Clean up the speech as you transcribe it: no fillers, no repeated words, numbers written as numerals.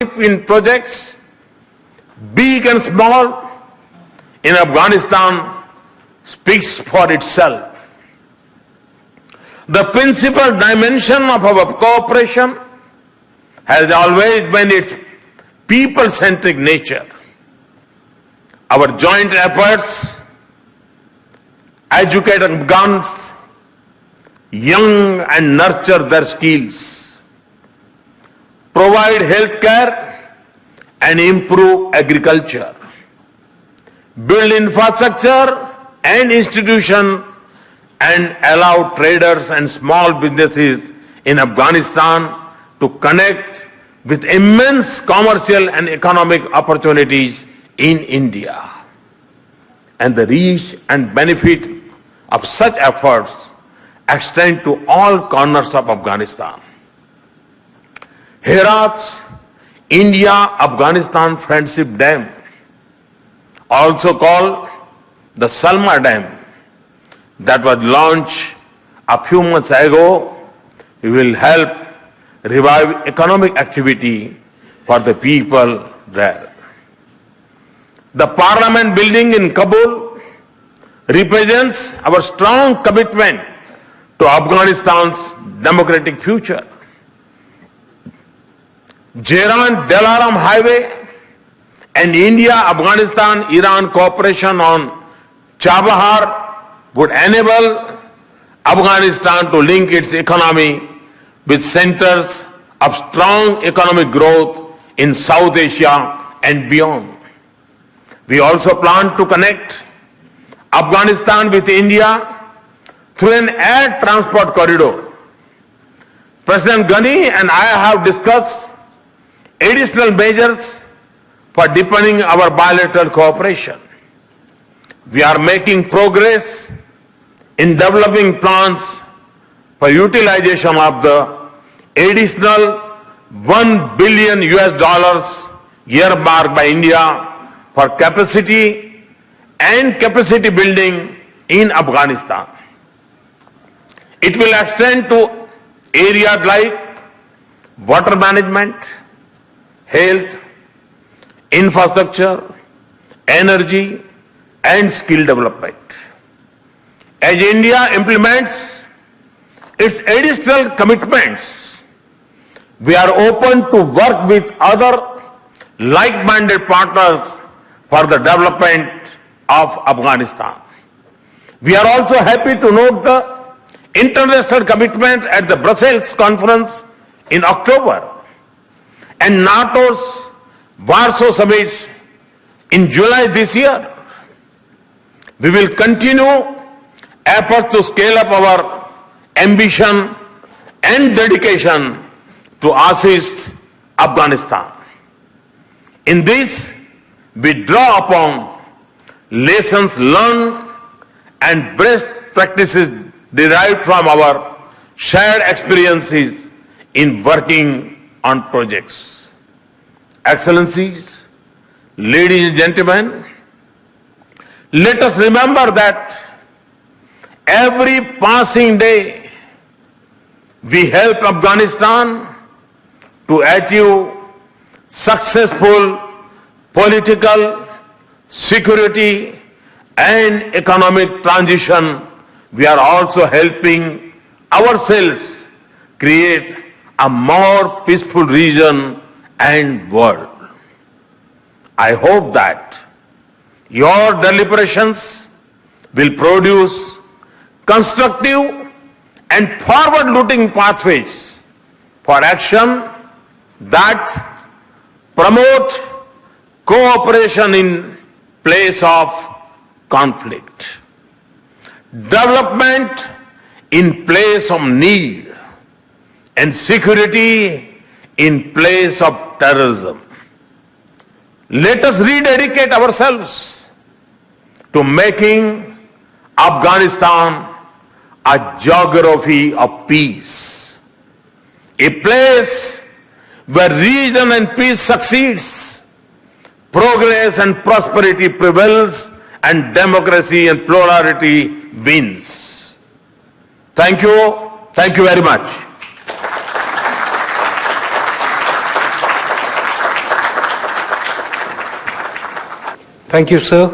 in projects, big and small, in Afghanistan speaks for itself. The principal dimension of our cooperation has always been its people-centric nature. Our joint efforts educate Afghans young and nurture their skills, provide health care and improve agriculture, build infrastructure and institutions, and allow traders and small businesses in Afghanistan to connect with immense commercial and economic opportunities in India. And the reach and benefit of such efforts extend to all corners of Afghanistan. Herat's India-Afghanistan Friendship Dam, also called the Salma Dam, that was launched a few months ago, will help revive economic activity for the people there. The Parliament building in Kabul represents our strong commitment to Afghanistan's democratic future. Tehran-Dalaram Highway and India-Afghanistan-Iran cooperation on Chabahar would enable Afghanistan to link its economy with centers of strong economic growth in South Asia and beyond. We also plan to connect Afghanistan with India through an air transport corridor. President Ghani and I have discussed additional measures for deepening our bilateral cooperation. We are making progress in developing plans for utilization of the additional $1 billion earmarked by India for capacity and capacity building in Afghanistan. It will extend to areas like water management, health, infrastructure, energy, and skill development. As India implements its additional commitments, we are open to work with other like-minded partners for the development of Afghanistan. We are also happy to note the international commitment at the Brussels conference in October and NATO's Warsaw summit in July this year. We will continue efforts to scale up our ambition and dedication to assist Afghanistan. In this, we draw upon lessons learned and best practices derived from our shared experiences in working on projects. Excellencies, ladies and gentlemen, let us remember that every passing day we help Afghanistan to achieve successful political, security, and economic transition. We are also helping ourselves create a more peaceful region and world. I hope that your deliberations will produce constructive and forward-looking pathways for action that promote cooperation in place of conflict, development in place of need, and security in place of terrorism. Let us rededicate ourselves to making Afghanistan a geography of peace, a place where reason and peace succeeds, progress and prosperity prevails, and democracy and plurality wins. Thank you. Thank you very much. Thank you, sir.